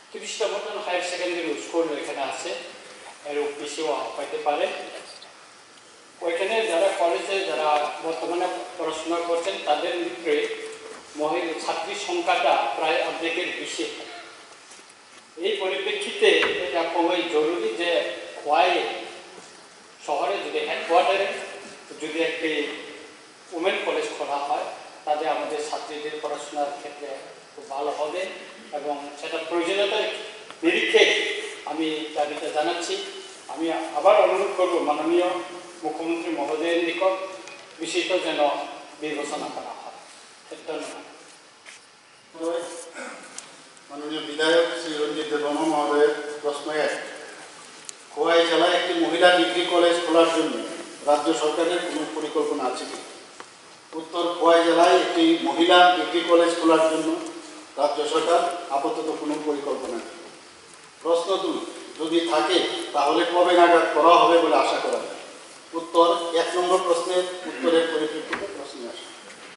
মতন higher secondary school এখানে আছে, এর বেশিও পাইতে পারে। ওইখানে যারা কলেজে যারা বর্তমানে পড়াশোনা করছেন তাদের ভিতরে মহিলা ছাত্রীর সংখ্যাটা প্রায় অর্ধেকের বেশি। এই পরিপ্রেক্ষিতে এটা খুবই জরুরি যে খোয়াই শহরে যদি হেডকোয়ার্টারে যদি একটি উমেন কলেজ খোলা হয় তাতে আমাদের ছাত্রীদের পড়াশোনার ক্ষেত্রে খুব ভালো হবে এবং সেটা প্রয়োজনীয়তার নিরীক্ষে আমি দাবিটা জানাচ্ছি। আমি আবার অনুরোধ করব মাননীয় মুখ্যমন্ত্রী মহোদয়ের নিকট বিষয়টা যেন বিবেচনা করা হয়। ধন্যবাদ। মাননীয় বিধায়ক শ্রী রঞ্জিত দেববর্মা মহোদয়ের প্রশ্ন 1, খোয়াই জেলায় একটি মহিলা ডিগ্রি কলেজ খোলার জন্য রাজ্য সরকারের কোনো পরিকল্পনা আছে কি? উত্তর, খোয়াই জেলায় একটি মহিলা ডিগ্রি কলেজ খোলার জন্য রাজ্য সরকার আপাতত কোনো পরিকল্পনা নেই। প্রশ্ন 2, যদি থাকে তাহলে কবে নাগাদ করা হবে বলে আশা করা যায়? উত্তর, 1 নম্বর প্রশ্নের উত্তরের পরিপ্রেক্ষিতে প্রশ্ন আসে।